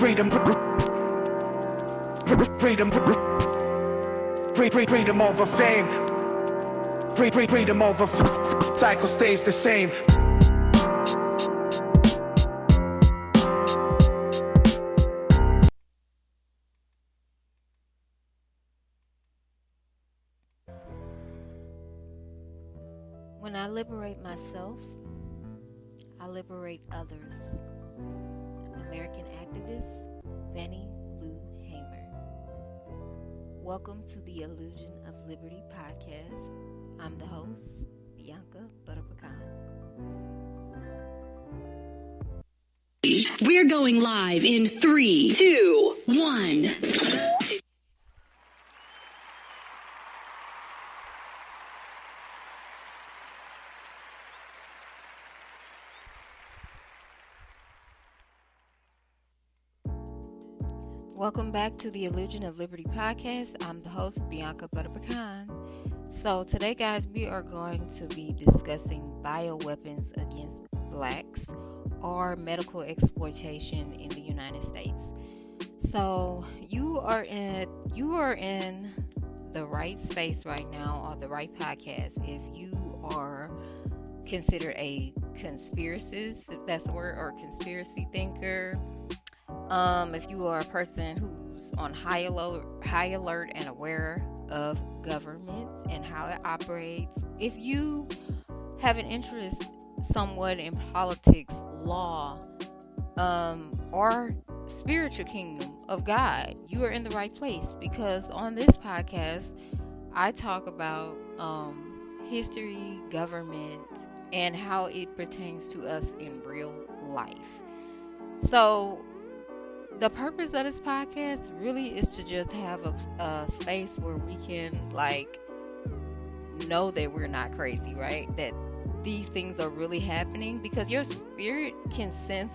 freedom, freedom, freedom over fame, freedom over cycle stays the same. When I liberate myself, I liberate others. American activist Fannie Lou Hamer. Welcome to the Illusion of Liberty podcast. I'm the host, Bianca Butterpecan. We're going live in 3, 2, 1. Welcome back to the Illusion of Liberty podcast. I'm the host, Bianca Butterpecan. So today, guys, we are going to be discussing bioweapons against blacks or medical exploitation in the United States. So you are in the right space right now, or the right podcast, if you are considered a conspiracist, if that's the word, or conspiracy thinker. If you are a person who's on high alert and aware of government and how it operates, if you have an interest somewhat in politics, law, or spiritual kingdom of God, you are in the right place, because on this podcast, I talk about history, government, and how it pertains to us in real life. So the purpose of this podcast really is to just have a space where we can know that we're not crazy, right? That these things are really happening, because your spirit can sense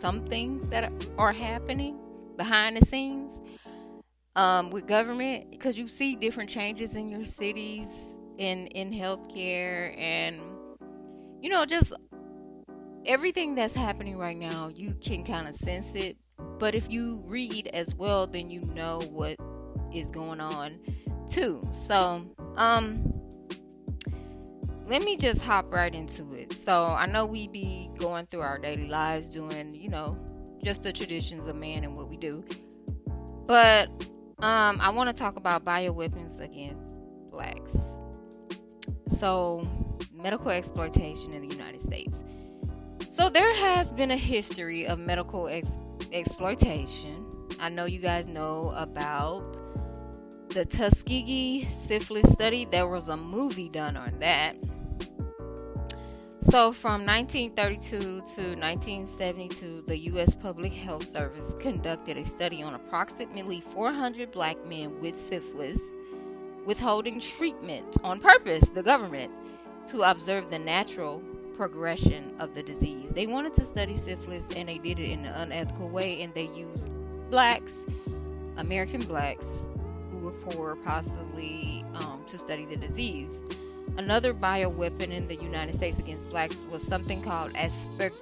some things that are happening behind the scenes with government, because you see different changes in your cities, in healthcare, and just everything that's happening right now. You can kind of sense it. But if you read as well, then you know what is going on too. So, let me just hop right into it. So I know we be going through our daily lives doing, just the traditions of man and what we do. But I want to talk about bioweapons against blacks. So, medical exploitation in the United States. So there has been a history of medical exploitation. I know you guys know about the Tuskegee syphilis study. There was a movie done on that. So from 1932 to 1972, the U.S. Public Health Service conducted a study on approximately 400 black men with syphilis, withholding treatment on purpose, the government, to observe the natural progression of the disease. They wanted to study syphilis, and they did it in an unethical way, and they used blacks, American blacks, who were poor, possibly, to study the disease. Another bioweapon in the United States against blacks was something called Aspergillus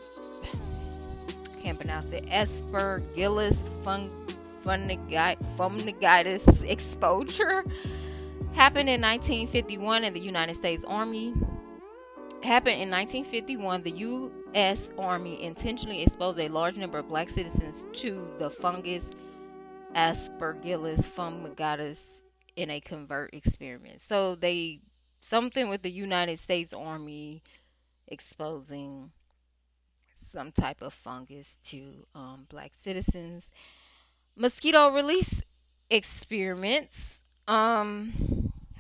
fungitis exposure. Happened in 1951 in the United States Army. Happened in 1951, the U.S. Army intentionally exposed a large number of black citizens to the fungus Aspergillus fungitis in a covert experiment. So something with the United States Army exposing some type of fungus to black citizens. Mosquito release experiments.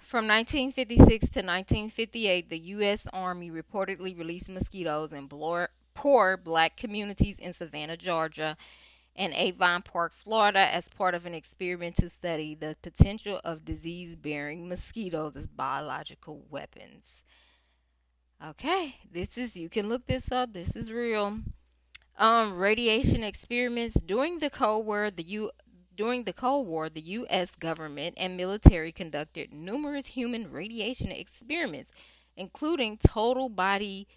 From 1956 to 1958, the U.S. Army reportedly released mosquitoes in poor black communities in Savannah, Georgia, and Avon Park, Florida, as part of an experiment to study the potential of disease-bearing mosquitoes as biological weapons. Okay, you can look this up. This is real. Radiation experiments during the Cold War. During the Cold War, the U.S. government and military conducted numerous human radiation experiments, including total body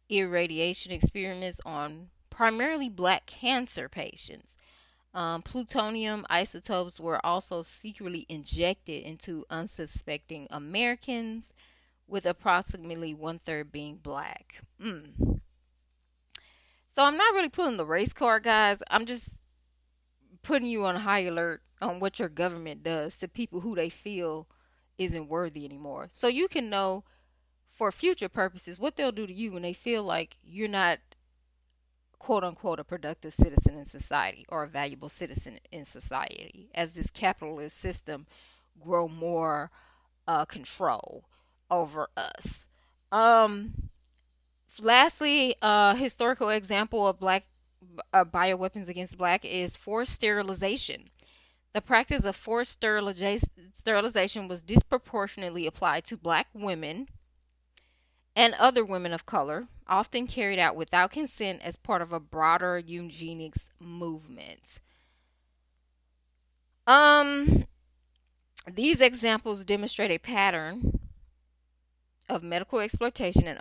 irradiation experiments on primarily black cancer patients. Plutonium isotopes were also secretly injected into unsuspecting Americans, with approximately one third being black. So I'm not really pulling the race card, guys. I'm just putting you on high alert on what your government does to people who they feel isn't worthy anymore. So you can know for future purposes what they'll do to you when they feel like you're not, quote unquote, a productive citizen in society or a valuable citizen in society, as this capitalist system grow more control over us. Um, Lastly, historical example of black bioweapons against black is forced sterilization. The practice of forced sterilization was disproportionately applied to black women and other women of color, often carried out without consent as part of a broader eugenics movement. Um, these examples demonstrate a pattern of medical exploitation and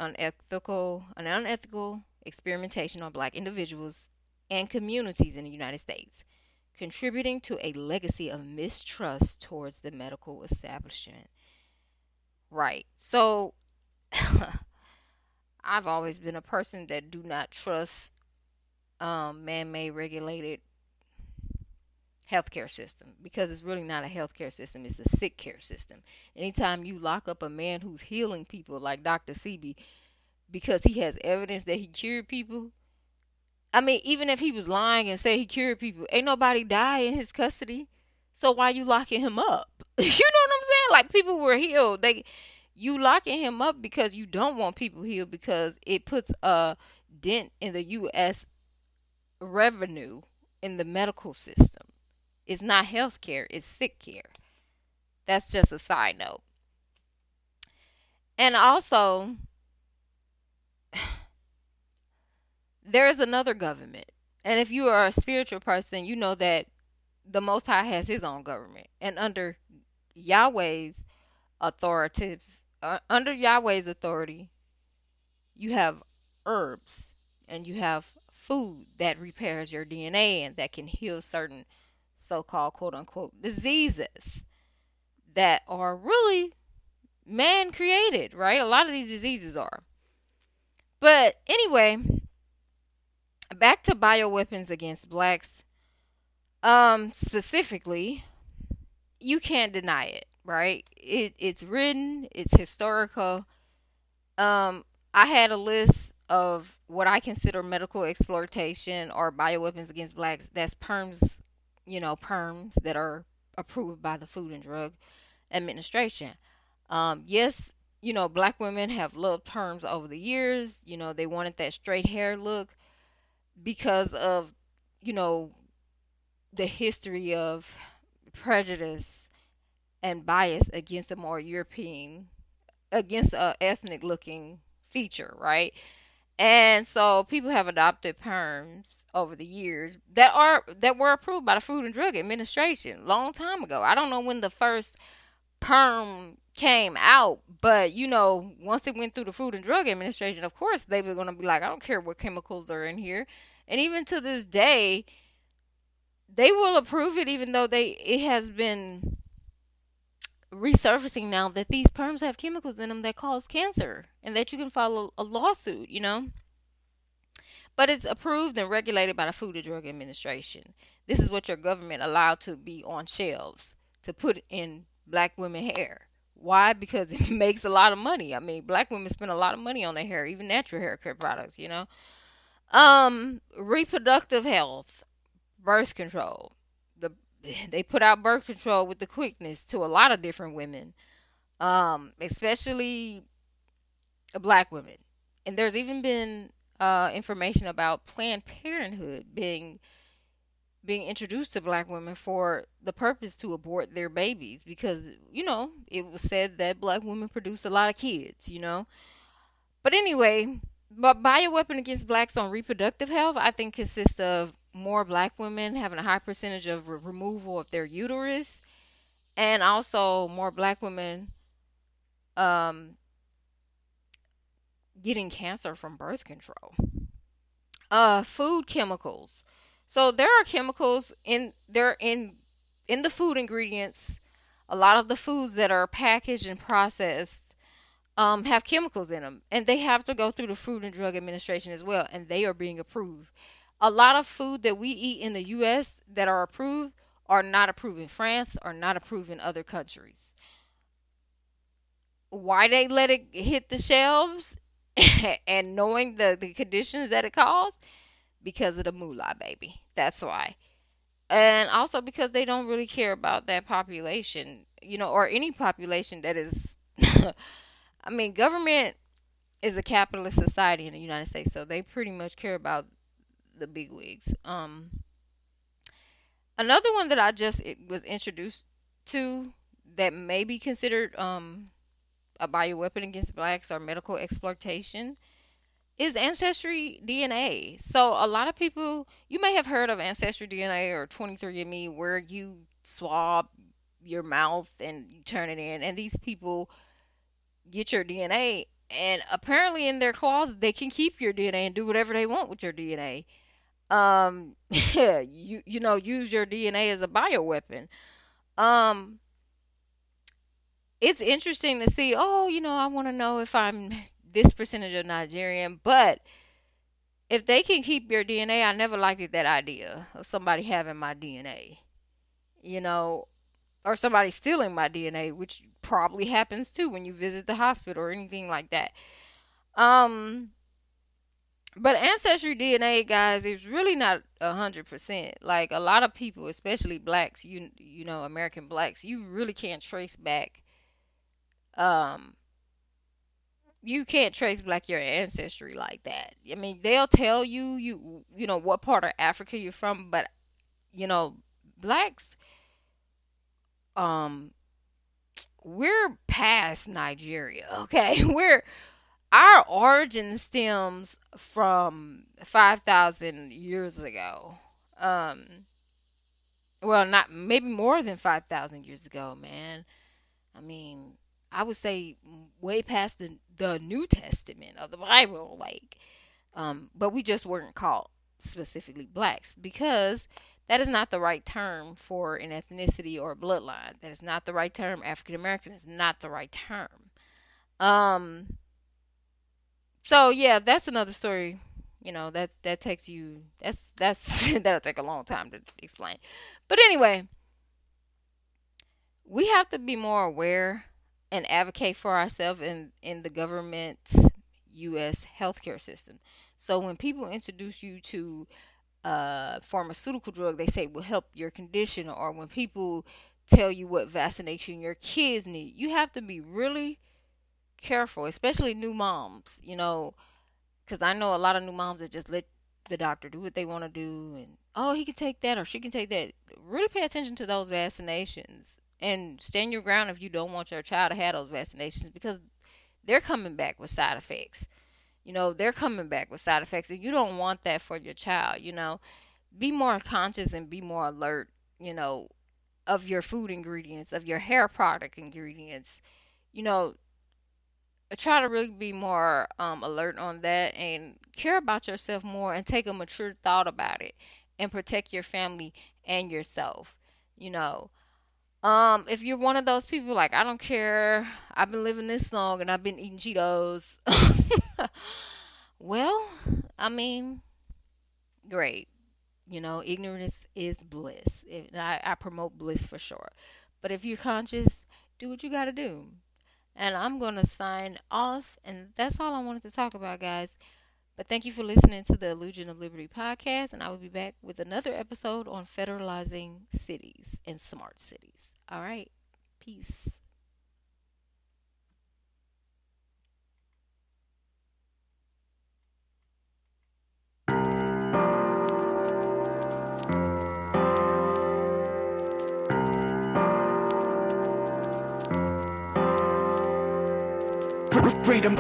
unethical experimentation on black individuals and communities in the United States, contributing to a legacy of mistrust towards the medical establishment. Right. So I've always been a person that do not trust man-made regulated healthcare system, because it's really not a healthcare system, it's a sick care system. Anytime you lock up a man who's healing people like Dr. Sebi because he has evidence that he cured people, I mean, even if he was lying and said he cured people, ain't nobody die in his custody. So why you locking him up? You know what I'm saying? Like, people were healed. You locking him up because you don't want people healed, because it puts a dent in the U.S. revenue in the medical system. It's not health care, it's sick care. That's just a side note. And also, there is another government. And if you are a spiritual person, you know that the Most High has his own government. And Yahweh's authoritative, under Yahweh's authority, you have herbs and you have food that repairs your DNA and that can heal certain so-called quote unquote diseases that are really man created, right? A lot of these diseases are. But anyway, back to bioweapons against blacks. Specifically, you can't deny it, right? It's written, it's historical. I had a list of what I consider medical exploitation or bioweapons against blacks. That's perms, perms that are approved by the Food and Drug Administration. Yes, black women have loved perms over the years. They wanted that straight hair look because of, you know, the history of prejudice and bias against a more European, against a ethnic looking feature, right? And so people have adopted perms over the years that were approved by the Food and Drug Administration long time ago. I don't know when the first perm came out, but once it went through the Food and Drug Administration, of course they were going to be like, I don't care what chemicals are in here. And even to this day, they will approve it, even though it has been resurfacing now that these perms have chemicals in them that cause cancer and that you can file a lawsuit. But it's approved and regulated by the Food and Drug Administration. This is what your government allowed to be on shelves to put in black women hair. Why? Because it makes a lot of money. I mean, black women spend a lot of money on their hair, even natural hair care products. Reproductive health, birth control. The They put out birth control with the quickness to a lot of different women, especially black women. And there's even been information about Planned Parenthood being introduced to black women for the purpose to abort their babies, because it was said that black women produce a lot of kids. But anyway, but bioweapon against blacks on reproductive health, I think, consists of more black women having a high percentage of removal of their uterus, and also more black women um, getting cancer from birth control. Food chemicals. So there are chemicals in the food ingredients. A lot of the foods that are packaged and processed have chemicals in them, and they have to go through the Food and Drug Administration as well, and they are being approved. A lot of food that we eat in the U.S. that are approved are not approved in France, are not approved in other countries. Why they let it hit the shelves and knowing the conditions that it caused? Because of the moolah, baby. That's why. And also because they don't really care about that population, or any population that is. I mean, government is a capitalist society in the United States, so they pretty much care about the big wigs. Another one that I just was introduced to that may be considered a bioweapon against blacks or medical exploitation is ancestry DNA. So a lot of people, you may have heard of ancestry DNA or 23andMe, where you swab your mouth and you turn it in, and these people get your DNA, and apparently in their claws they can keep your DNA and do whatever they want with your DNA. Use your DNA as a bioweapon. Um, it's interesting to see. Oh, I want to know if I'm this percentage of Nigerian, but if they can keep your DNA, I never liked that idea of somebody having my DNA, you know, or somebody stealing my DNA, which probably happens too when you visit the hospital or anything like that. Um, but ancestry DNA, guys, is really not 100%. Like a lot of people, especially blacks, American blacks, you really can't trace back. Um, you can't trace back your ancestry like that. I mean, they'll tell you what part of Africa you're from, but you know, blacks, um, we're past Nigeria, okay? Our origin stems from 5,000 years ago. Um, well, not maybe more than 5,000 years ago, man. I mean, I would say way past the New Testament of the Bible, like, but we just weren't called specifically blacks because that is not the right term for an ethnicity or a bloodline. That is not the right term. African American is not the right term. Um, so yeah, that's another story. That takes you. That's that'll take a long time to explain. But anyway, we have to be more aware and advocate for ourselves in the government U.S. healthcare system. So when people introduce you to a pharmaceutical drug they say will help your condition, or when people tell you what vaccination your kids need, you have to be really careful, especially new moms, because I know a lot of new moms that just let the doctor do what they want to do, and oh, he can take that or she can take that. Really pay attention to those vaccinations and stand your ground if you don't want your child to have those vaccinations, because they're coming back with side effects. They're coming back with side effects, and you don't want that for your child. Be more conscious and be more alert, you know, of your food ingredients, of your hair product ingredients. You know, try to really be more alert on that and care about yourself more and take a mature thought about it and protect your family and yourself. You know, if you're one of those people like, I don't care, I've been living this long and I've been eating Cheetos. Well, I mean, great. Ignorance is bliss. I promote bliss for sure. But if you're conscious, do what you got to do. And I'm going to sign off. And that's all I wanted to talk about, guys. But thank you for listening to the Illusion of Liberty podcast. And I will be back with another episode on federalizing cities and smart cities. All right. Peace. Freedom.